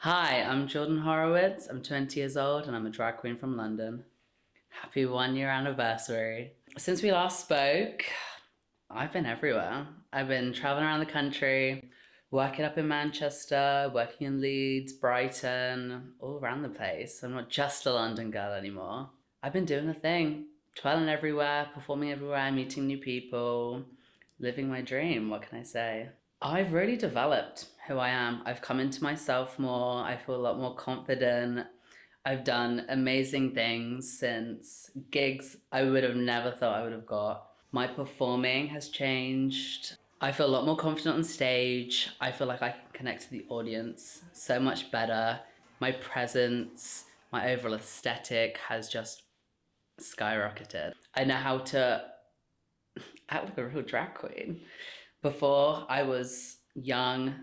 Hi, I'm Jordan Horowitz. I'm 20 years old and I'm a drag queen from London. Happy 1 year anniversary. Since we last spoke, I've been everywhere. I've been traveling around the country, working up in Manchester, working in Leeds, Brighton, all around the place. I'm not just a London girl anymore. I've been doing the thing, twirling everywhere, performing everywhere, meeting new people, living my dream. What can I say? I've really developed who I am. I've come into myself more. I feel a lot more confident. I've done amazing things since gigs I would have never thought I would have got. My performing has changed. I feel a lot more confident on stage. I feel like I can connect to the audience so much better. My presence, my overall aesthetic has just skyrocketed. I know how to act like a real drag queen. Before, I was young,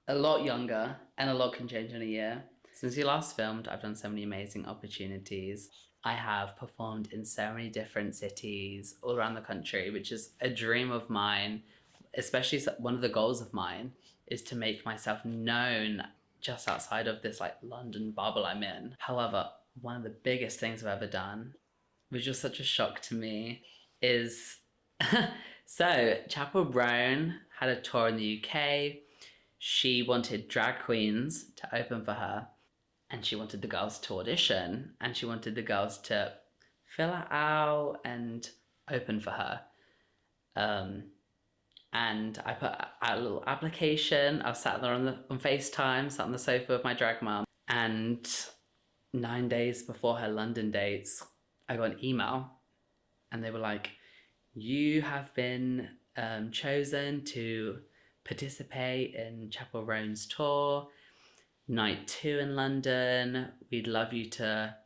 a lot younger, and a lot can change in a year. Since we last filmed, I've done so many amazing opportunities. I have performed in so many different cities all around the country, which is a dream of mine, especially one of the goals of mine is to make myself known just outside of this like London bubble I'm in. However, one of the biggest things I've ever done, which was such a shock to me, is so Chapel Brown had a tour in the UK. She wanted drag queens to open for her, and she wanted the girls to audition, and she wanted the girls to fill it out and open for her. And I put out a little application. I was sat there on FaceTime, sat on the sofa with my drag mum, and 9 days before her London dates, I got an email, and they were like, "You have been chosen to participate in Chapel Roan's tour, night 2 in London. We'd love you to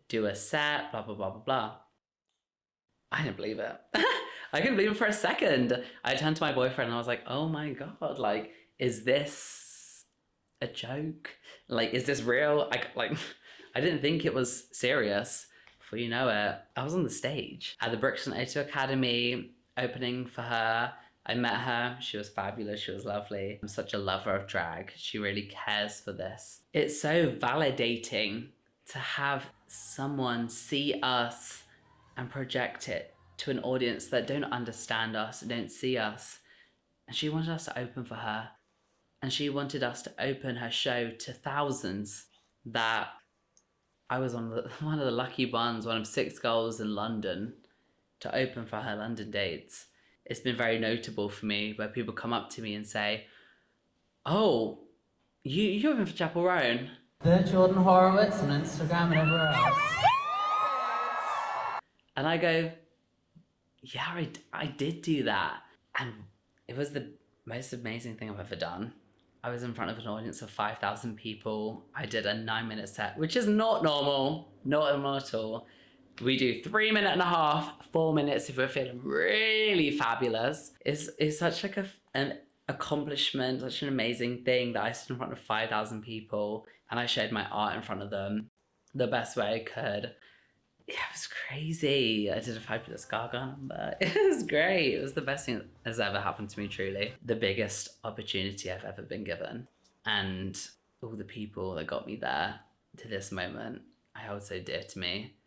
do a set, blah, blah, blah, blah, blah." I didn't believe it. I couldn't believe it for a second. I turned to my boyfriend and I was like, oh my God, like, is this a joke? Like, is this real? I didn't think it was serious. Before you know it, I was on the stage at the Brixton A2 Academy opening for her. I met her. She was fabulous. She was lovely. I'm such a lover of drag. She really cares for this. It's so validating to have someone see us and project it to an audience that don't understand us, don't see us. And she wanted us to open for her. And she wanted us to open her show to thousands. That I was one of the lucky ones, one of 6 girls in London to open for her London dates. It's been very notable for me where people come up to me and say, "Oh, you open for Chapel Roan?" The Jordan Horowitz on Instagram and everywhere else. And I go, yeah, I did do that. And it was the most amazing thing I've ever done. I was in front of an audience of 5,000 people. I did a 9-minute set, which is not normal, not normal at all. We do 3.5 minutes, 4 minutes if we're feeling really fabulous. It's such like an accomplishment, such an amazing thing that I stood in front of 5,000 people and I showed my art in front of them the best way I could. Yeah, it was crazy. I did a fabulous Gaga number. It was great. It was the best thing that has ever happened to me, truly. The biggest opportunity I've ever been given. And all the people that got me there to this moment, I hold so dear to me.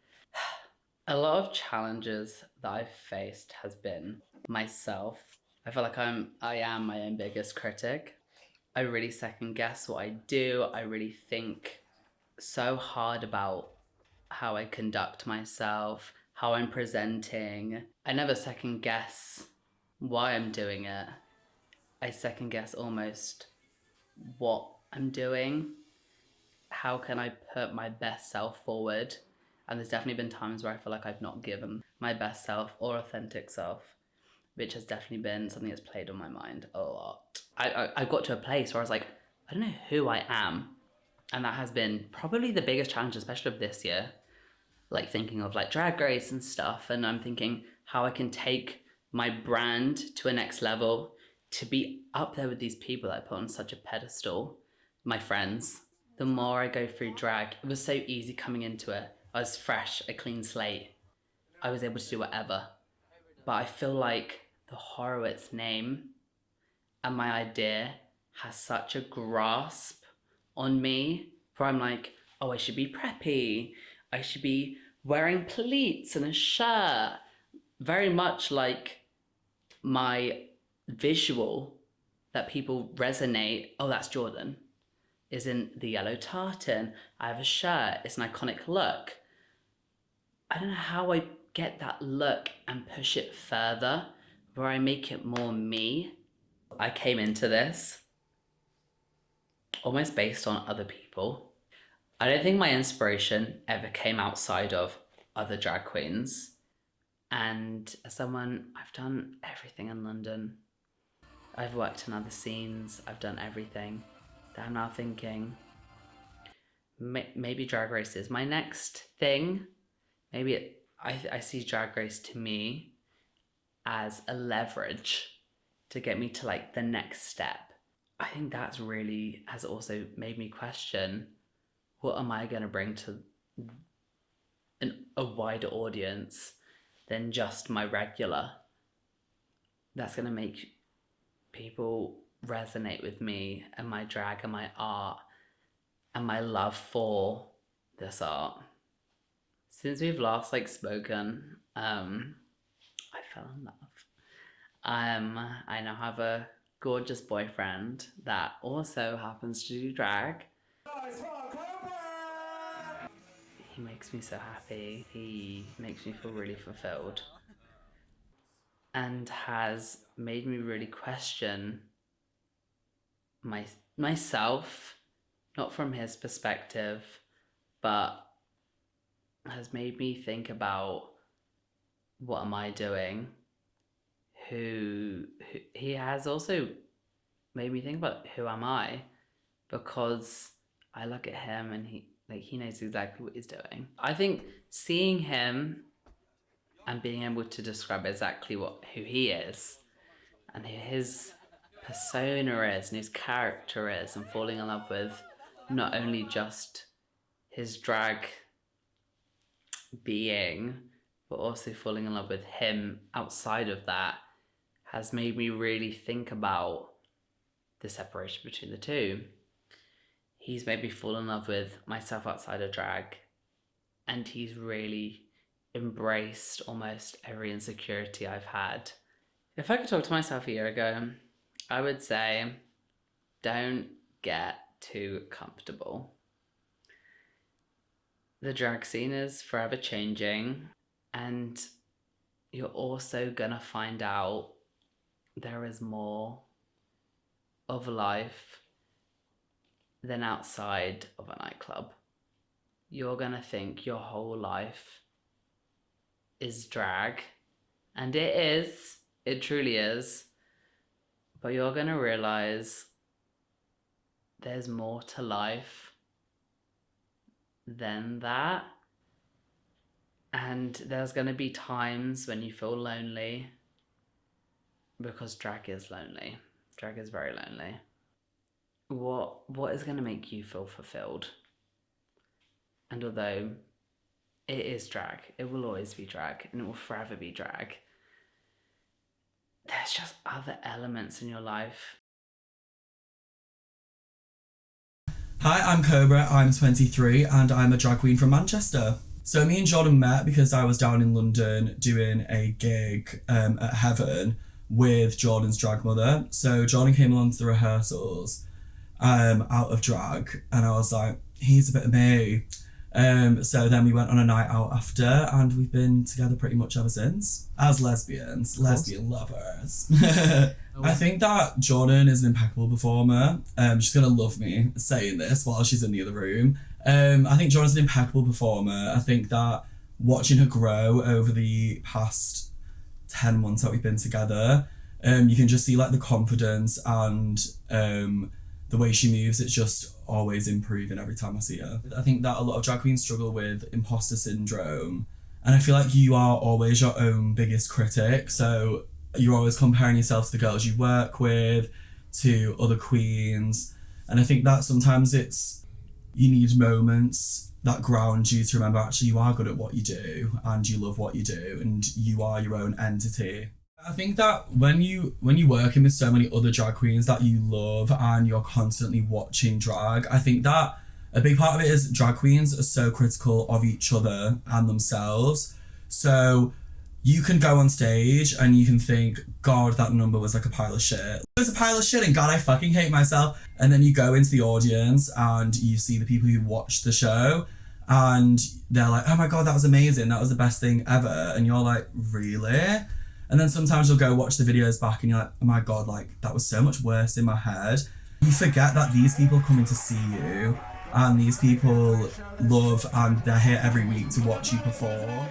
A lot of challenges that I've faced has been myself. I feel like I am my own biggest critic. I really second guess what I do. I really think so hard about how I conduct myself, how I'm presenting. I never second guess why I'm doing it. I second guess almost what I'm doing. How can I put my best self forward? And there's definitely been times where I feel like I've not given my best self or authentic self, which has definitely been something that's played on my mind a lot. I got to a place where I was like, I don't know who I am. And that has been probably the biggest challenge, especially of this year. Like thinking of like Drag Race and stuff. And I'm thinking how I can take my brand to a next level to be up there with these people that I put on such a pedestal, my friends. The more I go through drag, it was so easy coming into it. I was fresh, a clean slate. I was able to do whatever. But I feel like the Horowitz name and my idea has such a grasp on me where I'm like, oh, I should be preppy. I should be wearing pleats and a shirt. Very much like my visual that people resonate, oh, that's Jordan, is in the yellow tartan. I have a shirt. It's an iconic look. I don't know how I get that look and push it further, where I make it more me. I came into this almost based on other people. I don't think my inspiration ever came outside of other drag queens. And as someone, I've done everything in London. I've worked in other scenes. I've done everything. That I'm now thinking, maybe Drag Race is my next thing. Maybe I see Drag Race to me as a leverage to get me to like the next step. I think that's really has also made me question, what am I going to bring to a wider audience than just my regular? That's going to make people resonate with me and my drag and my art and my love for this art. Since we've last spoken, I fell in love. I now have a gorgeous boyfriend that also happens to do drag. He makes me so happy. He makes me feel really fulfilled and has made me really question myself, not from his perspective, but has made me think about, what am I doing? He has also made me think about, who am I? Because I look at him and he knows exactly what he's doing. I think seeing him and being able to describe exactly who he is and who his persona is and his character is, and falling in love with not only just his drag being, but also falling in love with him outside of that, has made me really think about the separation between the two. He's made me fall in love with myself outside of drag, and he's really embraced almost every insecurity I've had. If I could talk to myself a year ago, I would say, don't get too comfortable. The drag scene is forever changing, and you're also gonna find out there is more of life than outside of a nightclub. You're gonna think your whole life is drag, and it truly is, but you're gonna realize there's more to life than that. And there's gonna be times when you feel lonely, because drag is lonely. Drag is very lonely. What is gonna make you feel fulfilled? And although it is drag, it will always be drag, and it will forever be drag, there's just other elements in your life. Hi, I'm Cobra, I'm 23, and I'm a drag queen from Manchester. So me and Jordan met because I was down in London doing a gig at Heaven with Jordan's drag mother. So Jordan came along to the rehearsals out of drag, and I was like, he's a bit of me. So then we went on a night out after, and we've been together pretty much ever since as lesbian lovers. I think that Jordan is an impeccable performer. She's gonna love me saying this while she's in the other room. I think Jordan's an impeccable performer. I think that watching her grow over the past 10 months that we've been together, you can just see the confidence and the way she moves. It's just always improving every time I see her. I think that a lot of drag queens struggle with imposter syndrome, and I feel like you are always your own biggest critic. So you're always comparing yourself to the girls you work with, to other queens, and I think that sometimes you need moments that ground you to remember actually you are good at what you do and you love what you do and you are your own entity. I think that when you're working with so many other drag queens that you love and you're constantly watching drag, I think that A big part of it is drag queens are so critical of each other and themselves. So you can go on stage and you can think, God, that number was like a pile of shit. It was a pile of shit and God, I fucking hate myself. And then you go into the audience and you see the people who watch the show and they're like, oh my God, that was amazing. That was the best thing ever. And you're like, really? And then sometimes you'll go watch the videos back and you're like, oh my God, like that was so much worse in my head. You forget that these people are coming to see you and these people love and they're here every week to watch you perform. I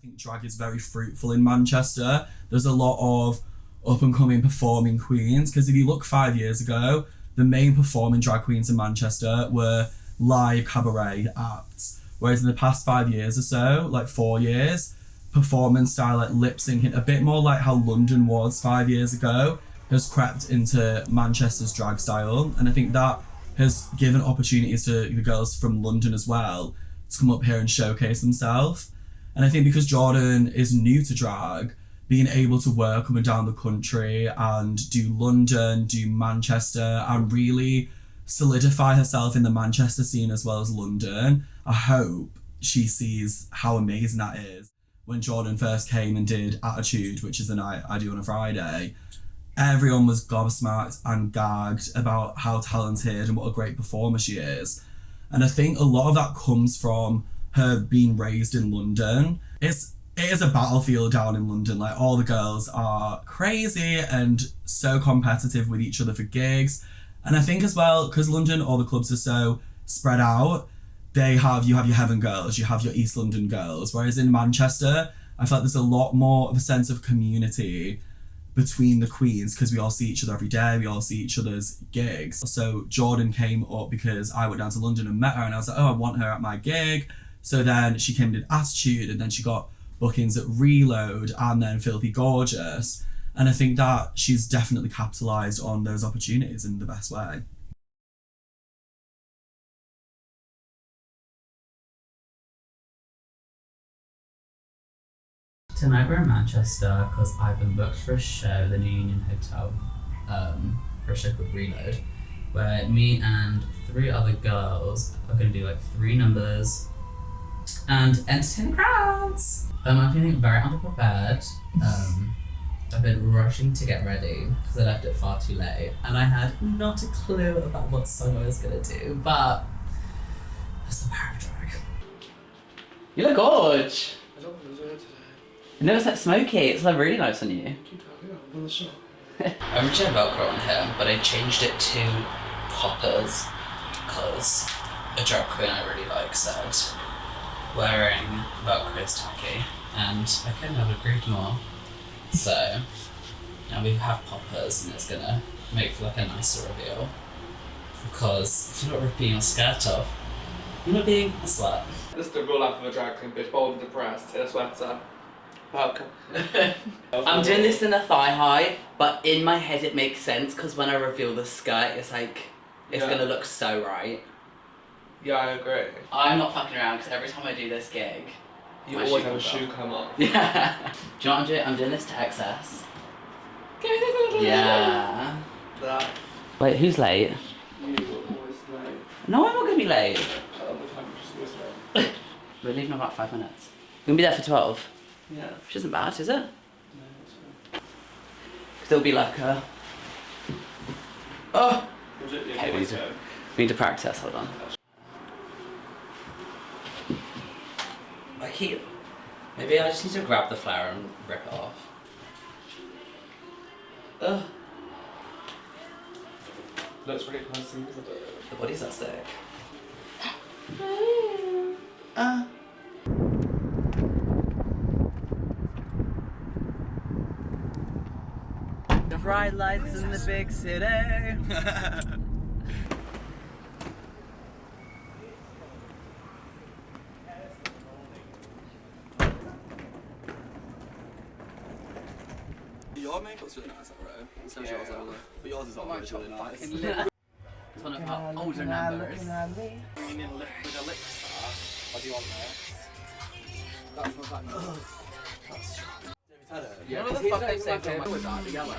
think drag is very fruitful in Manchester. There's a lot of up and coming performing queens, because if you look 5 years ago, the main performing drag queens in Manchester were live cabaret acts. Whereas in the past 5 years or so, like 4 years, performance style, like lip syncing, a bit more like how London was 5 years ago, has crept into Manchester's drag style. And I think that has given opportunities to the girls from London as well to come up here and showcase themselves. And I think because Jordan is new to drag, being able to work up and down the country and do London, do Manchester, and really solidify herself in the Manchester scene as well as London, I hope she sees how amazing that is. When Jordan first came and did Attitude, which is the night I do on a Friday, everyone was gobsmacked and gagged about how talented and what a great performer she is. And I think a lot of that comes from her being raised in London. It is a battlefield down in London. Like, all the girls are crazy and so competitive with each other for gigs. And I think as well, because London, all the clubs are so spread out, you have your Heaven girls, you have your East London girls. Whereas in Manchester, I felt there's a lot more of a sense of community between the queens, because we all see each other every day, we all see each other's gigs. So Jordan came up because I went down to London and met her, and I was like, oh, I want her at my gig. So then she came and did Attitude, and then she got bookings at Reload and then Filthy Gorgeous. And I think that she's definitely capitalised on those opportunities in the best way. Tonight we're in Manchester because I've been booked for a show at the New Union Hotel, for a show called Reload, where me and 3 other girls are going to do like 3 numbers and entertain crowds. I'm feeling very underprepared. I've been rushing to get ready because I left it far too late and I had not a clue about what song I was going to do, but that's the power of drag. You look gorge! I don't want to do it today. No, it's like smoky. It's like really nice on you. I'm on the show. I originally had Velcro on here, but I changed it to poppers because a drag queen I really like said wearing Velcro is tacky, and I couldn't have agreed more. So now we have poppers, and it's gonna make for like a nicer reveal. Because if you're not ripping your skirt off, you're not being a slut. This is the real life of a drag queen, bitch. Bold and depressed in a sweater. Welcome. I'm doing this in a thigh high, but in my head it makes sense because when I reveal the skirt, it's like, it's gonna look so right. Yeah, I agree. I'm not fucking around because every time I do this gig, You my always shoe have a comes shoe off. come off. Yeah. Do you know what I'm doing? I'm doing this to excess. Yeah. That. Wait, who's late? You were always late. No, I'm not gonna be late. All the time, you're just always late. We're leaving in about 5 minutes. We're gonna be there for 12. Yeah. Which isn't bad, is it? No, it's fine. Still be like a... Oh! Was it? Okay, we need to practice, hold on. I keep... Maybe I just need to grab the flower and rip it off. Ugh. Looks really close to me, isn't it? The body's not sick. The bright lights in the big city. Your makeup's really nice, alright? It says yours over there. But yours is always really nice. It's one of our older numbers. You mean lip with a lip star? Or do you want this? That smells like That's Yeah, what the fuck they say with that, the yellow?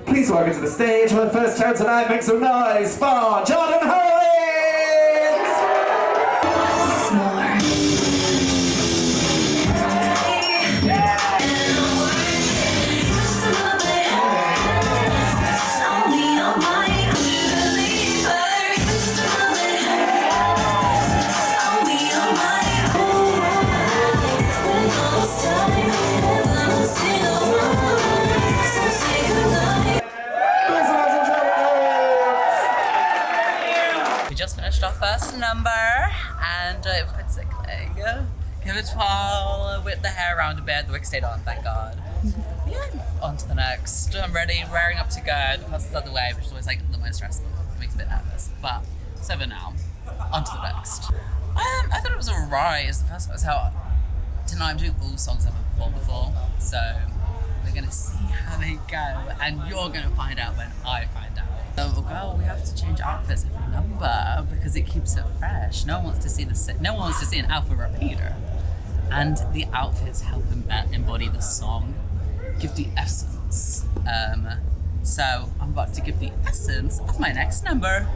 Please welcome to the stage for the first time tonight, make some noise for Jordan Horowitz! We just finished our first number and it was quite sickening. Give it 12 with the hair around a bit, the wig stayed on, thank God. Yeah, on to the next. I'm ready, raring up to go. The person's out the way, which is always like the most stressful. It makes me a bit nervous, but it's over now. On to the next. I thought it was alright. It's the first time. So tonight I'm doing all songs I've performed before, so we're gonna see how they go, and you're gonna find out when I find out. Oh girl, we have to change outfits every number because it keeps it fresh. No one wants to see an outfit repeater, and the outfits help embody the song, give the essence. So I'm about to give the essence of my next number.